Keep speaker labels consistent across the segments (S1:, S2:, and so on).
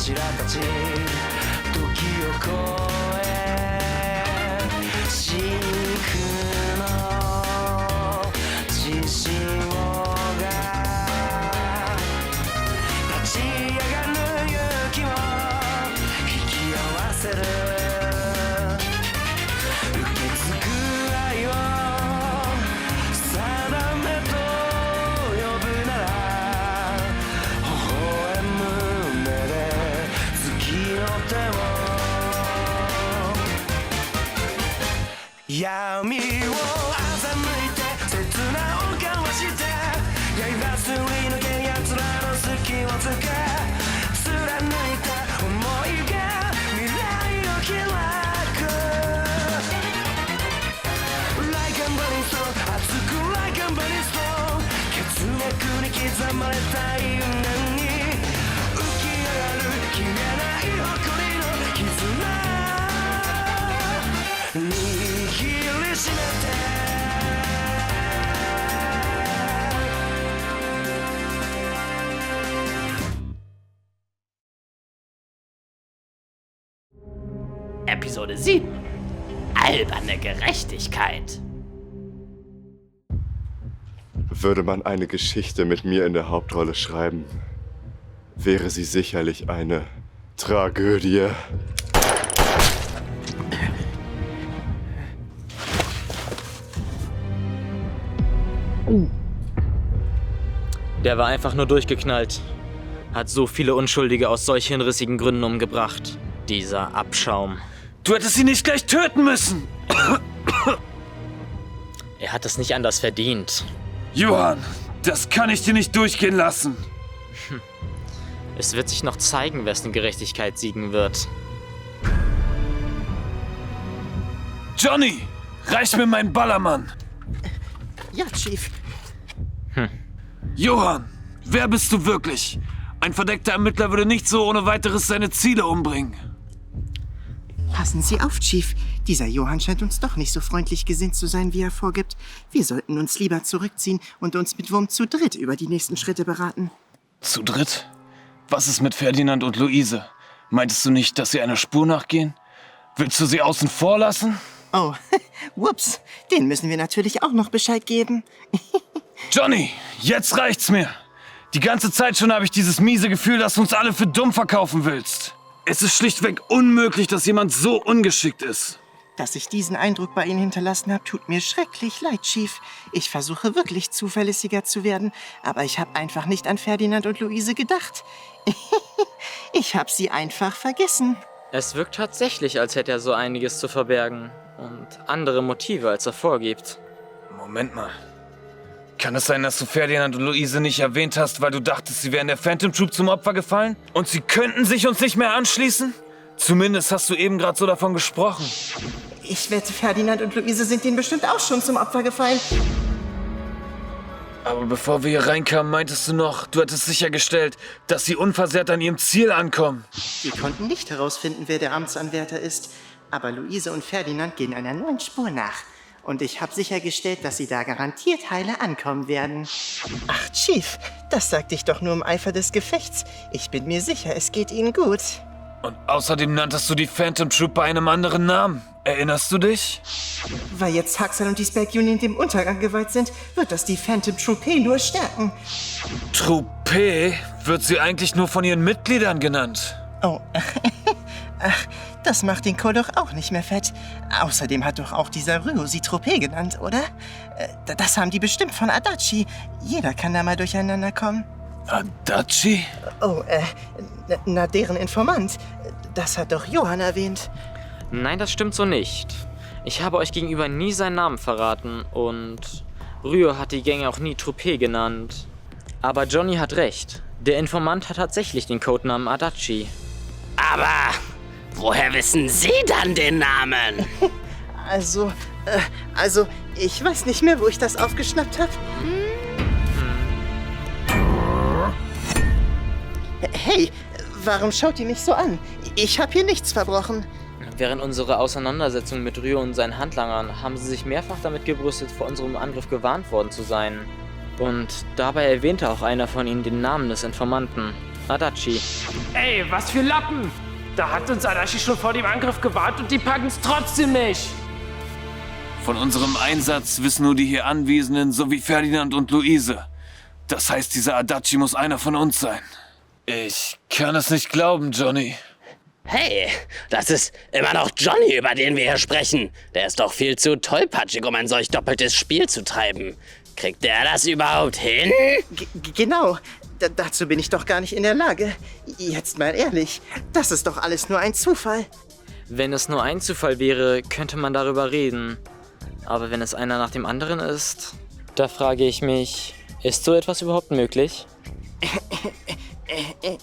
S1: 柱たち時を越え真空の自信をが立ち上がる勇気を引き合わせる受け継ぐ愛を定めと呼ぶなら微笑む目で月の手を闇を欺いて切なを交わして刃すり抜け奴らの隙をつけ貫いた想いが未来を開く Like a burning soul 熱く Like a burning soul 血脈に刻まれた因縁に浮き上がる消えない誇りの絆握りしめて
S2: Episode 7. Alberne Gerechtigkeit.
S3: Würde man eine Geschichte mit mir in der Hauptrolle schreiben, wäre sie sicherlich eine Tragödie.
S4: Der war einfach nur durchgeknallt. Hat so viele Unschuldige aus solch hinrissigen Gründen umgebracht. Dieser Abschaum.
S1: Du hättest ihn nicht gleich töten müssen!
S4: Er hat es nicht anders verdient.
S1: Johann, das kann ich dir nicht durchgehen lassen.
S4: Es wird sich noch zeigen, wessen Gerechtigkeit siegen wird.
S1: Johnny, reich mir meinen Ballermann!
S5: Ja, Chief.
S1: Johann, wer bist du wirklich? Ein verdeckter Ermittler würde nicht so ohne weiteres seine Ziele umbringen.
S5: Passen Sie auf, Chief. Dieser Johann scheint uns doch nicht so freundlich gesinnt zu sein, wie er vorgibt. Wir sollten uns lieber zurückziehen und uns mit Wurm zu dritt über die nächsten Schritte beraten.
S1: Zu dritt? Was ist mit Ferdinand und Luise? Meintest du nicht, dass sie einer Spur nachgehen? Willst du sie außen vor lassen?
S5: Oh, whoops. Den müssen wir natürlich auch noch Bescheid geben.
S1: Johnny, jetzt reicht's mir. Die ganze Zeit schon habe ich dieses miese Gefühl, dass du uns alle für dumm verkaufen willst. Es ist schlichtweg unmöglich, dass jemand so ungeschickt ist.
S5: Dass ich diesen Eindruck bei Ihnen hinterlassen habe, tut mir schrecklich leid, Chief. Ich versuche wirklich zuverlässiger zu werden, aber ich habe einfach nicht an Ferdinand und Luise gedacht. Ich habe sie einfach vergessen.
S4: Es wirkt tatsächlich, als hätte er so einiges zu verbergen. Und andere Motive, als er vorgibt.
S1: Moment mal. Kann es sein, dass du Ferdinand und Luise nicht erwähnt hast, weil du dachtest, sie wären der Phantom Troop zum Opfer gefallen? Und sie könnten sich uns nicht mehr anschließen? Zumindest hast du eben gerade so davon gesprochen.
S5: Ich wette, Ferdinand und Luise sind denen bestimmt auch schon zum Opfer gefallen.
S1: Aber bevor wir hier reinkamen, meintest du noch, du hättest sichergestellt, dass sie unversehrt an ihrem Ziel ankommen.
S5: Wir konnten nicht herausfinden, wer der Amtsanwärter ist. Aber Luise und Ferdinand gehen einer neuen Spur nach. Und ich habe sichergestellt, dass sie da garantiert heile ankommen werden. Ach, Chief, das sagte ich doch nur im Eifer des Gefechts. Ich bin mir sicher, es geht Ihnen gut.
S1: Und außerdem nanntest du die Phantom Troop bei einem anderen Namen. Erinnerst du dich?
S5: Weil jetzt Haxan und die Spec Union dem Untergang geweiht sind, wird das die Phantom Troop nur stärken.
S1: Troupé wird sie eigentlich nur von ihren Mitgliedern genannt.
S5: Oh, ach, das macht den Kohl doch auch nicht mehr fett. Außerdem hat doch auch dieser Ryo sie Troupé genannt, oder? Das haben die bestimmt von Adachi. Jeder kann da mal durcheinander kommen.
S1: Adachi?
S5: Oh, na, deren Informant. Das hat doch Johann erwähnt.
S4: Nein, das stimmt so nicht. Ich habe euch gegenüber nie seinen Namen verraten und Ryo hat die Gänge auch nie Troupé genannt. Aber Johnny hat recht. Der Informant hat tatsächlich den Codenamen Adachi.
S2: Aber woher wissen Sie dann den Namen?
S5: Also, ich weiß nicht mehr, wo ich das aufgeschnappt habe. Hey, warum schaut ihr mich so an? Ich habe hier nichts verbrochen.
S4: Während unserer Auseinandersetzung mit Ryo und seinen Handlangern haben sie sich mehrfach damit gebrüstet, vor unserem Angriff gewarnt worden zu sein. Und dabei erwähnte auch einer von ihnen den Namen des Informanten. Adachi.
S6: Ey, was für Lappen! Da hat uns Adachi schon vor dem Angriff gewarnt und die packen es trotzdem nicht.
S7: Von unserem Einsatz wissen nur die hier Anwesenden sowie Ferdinand und Luise. Das heißt, dieser Adachi muss einer von uns sein. Ich kann es nicht glauben, Johnny.
S2: Hey, das ist immer noch Johnny, über den wir hier sprechen. Der ist doch viel zu tollpatschig, um ein solch doppeltes Spiel zu treiben. Kriegt der das überhaupt hin?
S5: Genau. Dazu bin ich doch gar nicht in der Lage. Jetzt mal ehrlich, das ist doch alles nur ein Zufall.
S4: Wenn es nur ein Zufall wäre, könnte man darüber reden. Aber wenn es einer nach dem anderen ist, da frage ich mich, ist so etwas überhaupt möglich?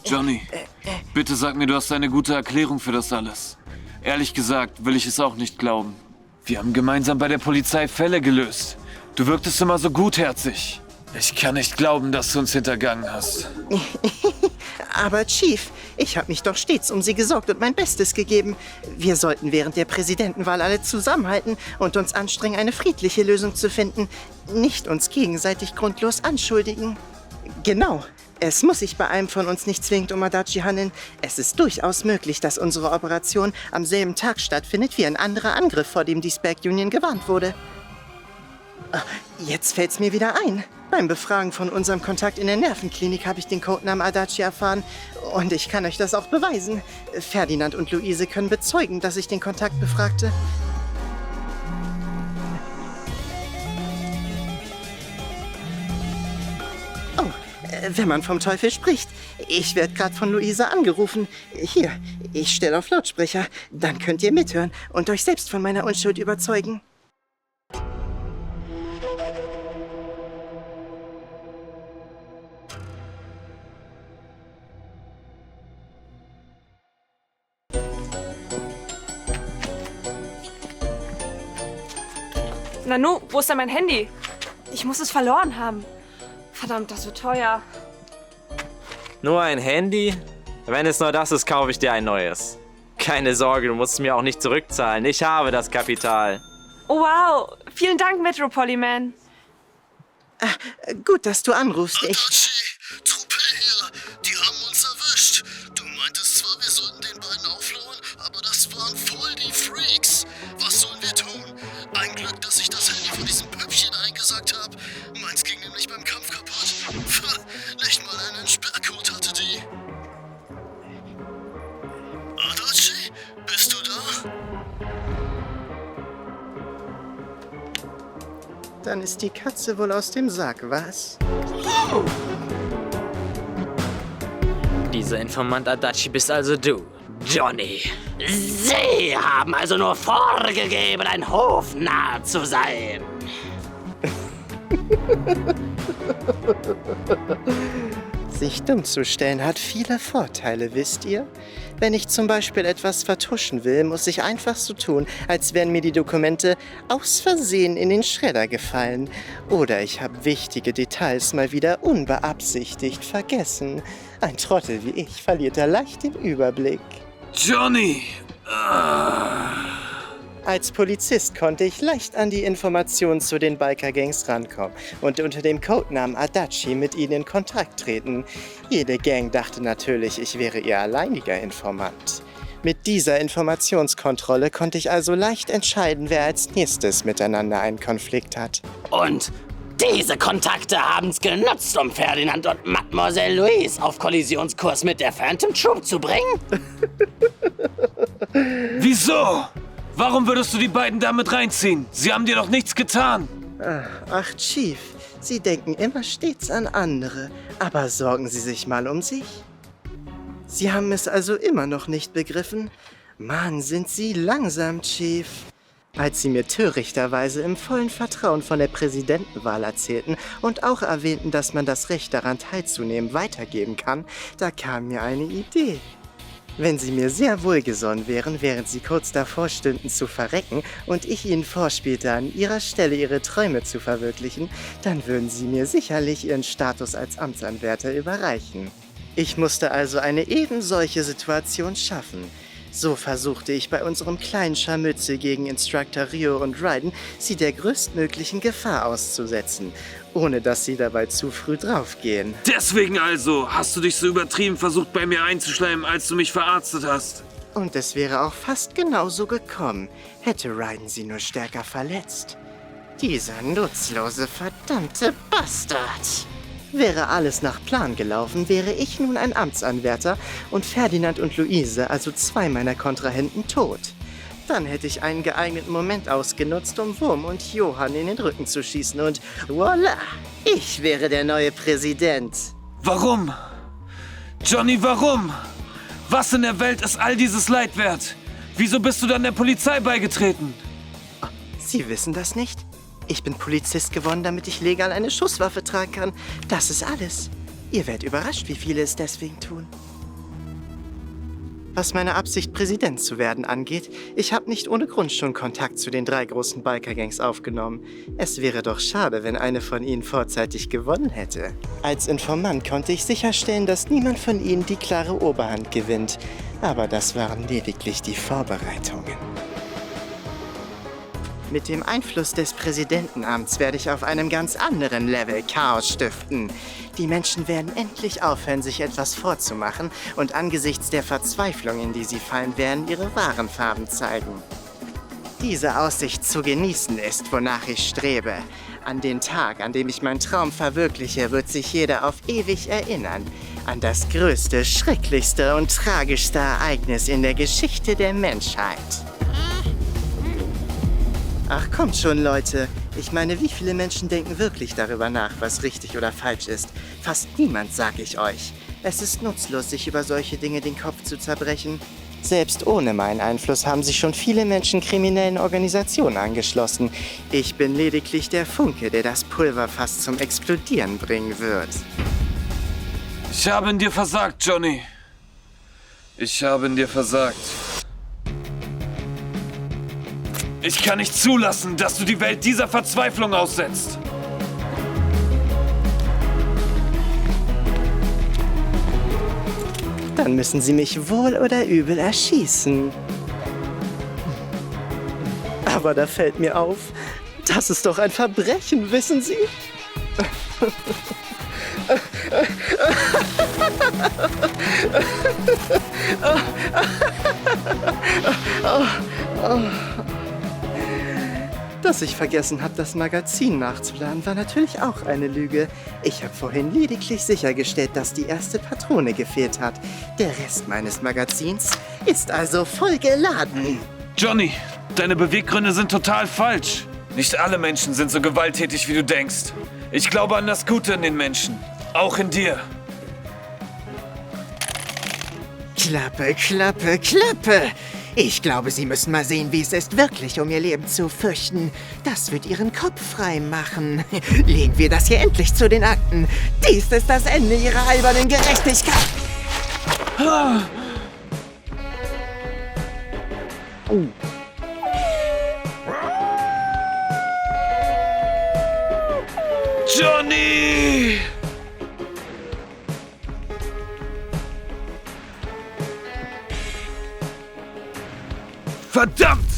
S7: Johnny, bitte sag mir, du hast eine gute Erklärung für das alles. Ehrlich gesagt will ich es auch nicht glauben. Wir haben gemeinsam bei der Polizei Fälle gelöst. Du wirktest immer so gutherzig. Ich kann nicht glauben, dass du uns hintergangen hast.
S5: Aber Chief, ich habe mich doch stets um Sie gesorgt und mein Bestes gegeben. Wir sollten während der Präsidentenwahl alle zusammenhalten und uns anstrengen, eine friedliche Lösung zu finden. Nicht uns gegenseitig grundlos anschuldigen. Genau. Es muss sich bei einem von uns nicht zwingend um Adachi handeln. Es ist durchaus möglich, dass unsere Operation am selben Tag stattfindet wie ein anderer Angriff, vor dem die Spec Union gewarnt wurde. Jetzt fällt's mir wieder ein. Beim Befragen von unserem Kontakt in der Nervenklinik habe ich den Codenamen Adachi erfahren. Und ich kann euch das auch beweisen. Ferdinand und Luise können bezeugen, dass ich den Kontakt befragte. Oh, wenn man vom Teufel spricht. Ich werde gerade von Luise angerufen. Hier, ich stelle auf Lautsprecher. Dann könnt ihr mithören und euch selbst von meiner Unschuld überzeugen.
S8: Nanu, wo ist denn mein Handy? Ich muss es verloren haben. Verdammt, das wird teuer.
S9: Nur ein Handy? Wenn es nur das ist, kaufe ich dir ein neues. Keine Sorge, du musst es mir auch nicht zurückzahlen. Ich habe das Kapital.
S8: Oh wow, vielen Dank, Metropolyman.
S5: Gut, dass du anrufst.
S10: Adachi, Truppe her, die haben uns erwischt. Du meintest zwar, wir sollten den beiden auflauern, aber das waren voll die Freaks. Was sollen wir tun? Ein Glück, dass ich das Handy von diesem Püppchen eingesackt habe. Meins ging nämlich beim Kampf kaputt. Nicht mal einen Sperrcode hatte die. Adachi, bist du da?
S5: Dann ist die Katze wohl aus dem Sack, was?
S4: Dieser Informant Adachi bist also du, Johnny.
S2: Sie haben also nur vorgegeben, ein Hofnarr zu sein.
S5: Sich dumm zu stellen hat viele Vorteile, wisst ihr? Wenn ich zum Beispiel etwas vertuschen will, muss ich einfach so tun, als wären mir die Dokumente aus Versehen in den Schredder gefallen. Oder ich habe wichtige Details mal wieder unbeabsichtigt vergessen. Ein Trottel wie ich verliert da leicht den Überblick.
S7: Johnny!
S5: Als Polizist konnte ich leicht an die Informationen zu den Biker-Gangs rankommen und unter dem Codenamen Adachi mit ihnen in Kontakt treten. Jede Gang dachte natürlich, ich wäre ihr alleiniger Informant. Mit dieser Informationskontrolle konnte ich also leicht entscheiden, wer als nächstes miteinander einen Konflikt hat.
S2: Und diese Kontakte haben's genutzt, um Ferdinand und Mademoiselle Louise auf Kollisionskurs mit der Phantom Troop zu bringen?
S7: Wieso? Warum würdest du die beiden damit reinziehen? Sie haben dir doch nichts getan.
S5: Ach, Chief, Sie denken immer stets an andere, aber sorgen Sie sich mal um sich. Sie haben es also immer noch nicht begriffen? Mann, sind Sie langsam, Chief. Als Sie mir törichterweise im vollen Vertrauen von der Präsidentenwahl erzählten und auch erwähnten, dass man das Recht daran teilzunehmen weitergeben kann, da kam mir eine Idee. Wenn Sie mir sehr wohlgesonnen wären, während Sie kurz davor stünden zu verrecken und ich Ihnen vorspielte, an Ihrer Stelle Ihre Träume zu verwirklichen, dann würden Sie mir sicherlich Ihren Status als Amtsanwärter überreichen. Ich musste also eine eben solche Situation schaffen. So versuchte ich bei unserem kleinen Scharmützel gegen Instructor Rio und Raiden, sie der größtmöglichen Gefahr auszusetzen, ohne dass sie dabei zu früh draufgehen.
S7: Deswegen also hast du dich so übertrieben versucht, bei mir einzuschleimen, als du mich verarztet hast.
S5: Und es wäre auch fast genauso gekommen, hätte Raiden sie nur stärker verletzt. Dieser nutzlose, verdammte Bastard! Wäre alles nach Plan gelaufen, wäre ich nun ein Amtsanwärter und Ferdinand und Luise, also 2 meiner Kontrahenten, tot. Dann hätte ich einen geeigneten Moment ausgenutzt, um Wurm und Johann in den Rücken zu schießen und voila, ich wäre der neue Präsident.
S7: Warum? Johnny, warum? Was in der Welt ist all dieses Leid wert? Wieso bist du dann der Polizei beigetreten?
S5: Sie wissen das nicht? Ich bin Polizist geworden, damit ich legal eine Schusswaffe tragen kann. Das ist alles. Ihr werdet überrascht, wie viele es deswegen tun. Was meine Absicht, Präsident zu werden, angeht, ich habe nicht ohne Grund schon Kontakt zu den 3 großen Biker-Gangs aufgenommen. Es wäre doch schade, wenn eine von ihnen vorzeitig gewonnen hätte. Als Informant konnte ich sicherstellen, dass niemand von ihnen die klare Oberhand gewinnt. Aber das waren lediglich die Vorbereitungen. Mit dem Einfluss des Präsidentenamts werde ich auf einem ganz anderen Level Chaos stiften. Die Menschen werden endlich aufhören, sich etwas vorzumachen und angesichts der Verzweiflung, in die sie fallen werden, ihre wahren Farben zeigen. Diese Aussicht zu genießen ist, wonach ich strebe. An den Tag, an dem ich meinen Traum verwirkliche, wird sich jeder auf ewig erinnern. An das größte, schrecklichste und tragischste Ereignis in der Geschichte der Menschheit. Ach, kommt schon, Leute. Ich meine, wie viele Menschen denken wirklich darüber nach, was richtig oder falsch ist? Fast niemand, sag ich euch. Es ist nutzlos, sich über solche Dinge den Kopf zu zerbrechen. Selbst ohne meinen Einfluss haben sich schon viele Menschen kriminellen Organisationen angeschlossen. Ich bin lediglich der Funke, der das Pulver fast zum Explodieren bringen wird.
S7: Ich habe in dir versagt, Johnny. Ich habe in dir versagt. Ich kann nicht zulassen, dass du die Welt dieser Verzweiflung aussetzt.
S5: Dann müssen sie mich wohl oder übel erschießen. Aber da fällt mir auf, das ist doch ein Verbrechen, wissen Sie? Dass ich vergessen habe, das Magazin nachzuladen, war natürlich auch eine Lüge. Ich habe vorhin lediglich sichergestellt, dass die erste Patrone gefehlt hat. Der Rest meines Magazins ist also voll geladen.
S7: Johnny, deine Beweggründe sind total falsch. Nicht alle Menschen sind so gewalttätig, wie du denkst. Ich glaube an das Gute in den Menschen. Auch in dir.
S5: Klappe, Klappe, Klappe! Ich glaube, Sie müssen mal sehen, wie es ist, wirklich um Ihr Leben zu fürchten. Das wird Ihren Kopf frei machen. Legen wir das hier endlich zu den Akten. Dies ist das Ende Ihrer albernen Gerechtigkeit.
S7: Johnny! Verdammt!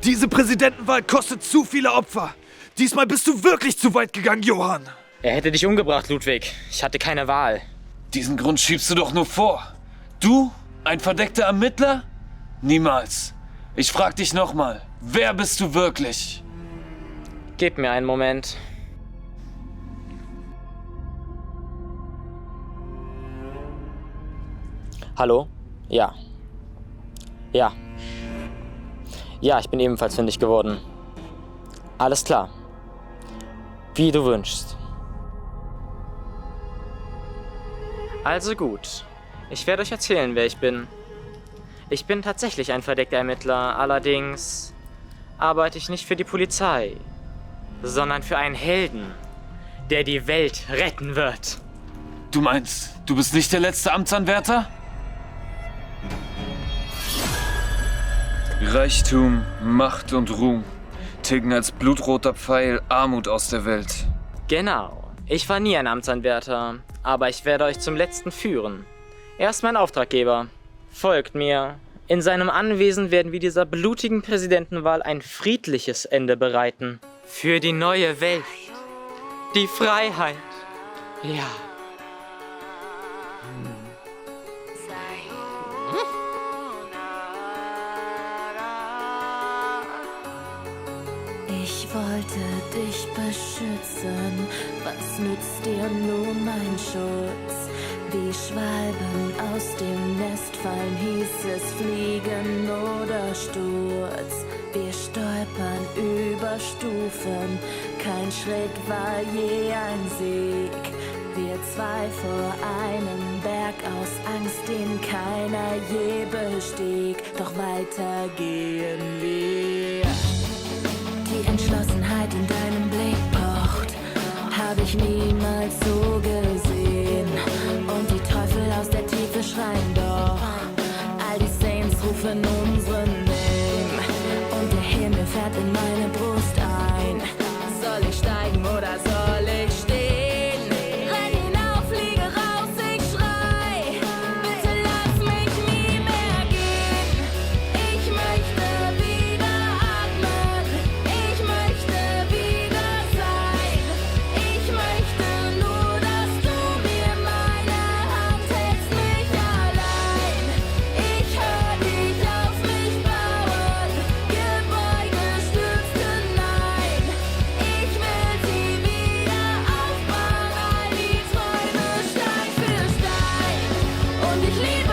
S7: Diese Präsidentenwahl kostet zu viele Opfer. Diesmal bist du wirklich zu weit gegangen, Johann.
S4: Er hätte dich umgebracht, Ludwig. Ich hatte keine Wahl.
S7: Diesen Grund schiebst du doch nur vor. Du? Ein verdeckter Ermittler? Niemals. Ich frag dich nochmal. Wer bist du wirklich?
S4: Gib mir einen Moment. Hallo? Ja. Ja. Ja, ich bin ebenfalls fündig geworden. Alles klar. Wie du wünschst. Also gut. Ich werde euch erzählen, wer ich bin. Ich bin tatsächlich ein verdeckter Ermittler, allerdings arbeite ich nicht für die Polizei, sondern für einen Helden, der die Welt retten wird.
S7: Du meinst, du bist nicht der letzte Amtsanwärter? Reichtum, Macht und Ruhm tilgen als blutroter Pfeil Armut aus der Welt.
S4: Genau. Ich war nie ein Amtsanwärter, aber ich werde euch zum Letzten führen. Er ist mein Auftraggeber. Folgt mir. In seinem Anwesen werden wir dieser blutigen Präsidentenwahl ein friedliches Ende bereiten. Für die neue Welt. Die Freiheit. Ja.
S11: Ich wollte dich beschützen, was nützt dir nun mein Schutz? Wie Schwalben aus dem Nest fallen, hieß es Fliegen oder Sturz. Wir stolpern über Stufen, kein Schritt war je ein Sieg. Wir zwei vor einem Berg aus Angst, den keiner je bestieg. Doch weiter gehen wir. Die Entschlossenheit in deinem Blick pocht, hab ich niemals so gesehen. Und die Teufel aus der Tiefe schreien doch, all die Saints rufen unseren Name. Und der Himmel fährt in meine Brust ein. Soll ich steigen oder soll ich stehen? Renn hinauf, fliege raus, ich schrei. Bitte lass mich nie mehr gehen. Ich möchte wieder atmen. Ich möchte wieder sein. Ich möchte nur, dass du mir meine Hand hältst, nicht allein. Ich hör dich auf mich bauen. Gebäude stürzten ein. Ich will sie wieder aufbauen, all die Träume Stein für Stein. Und ich liebe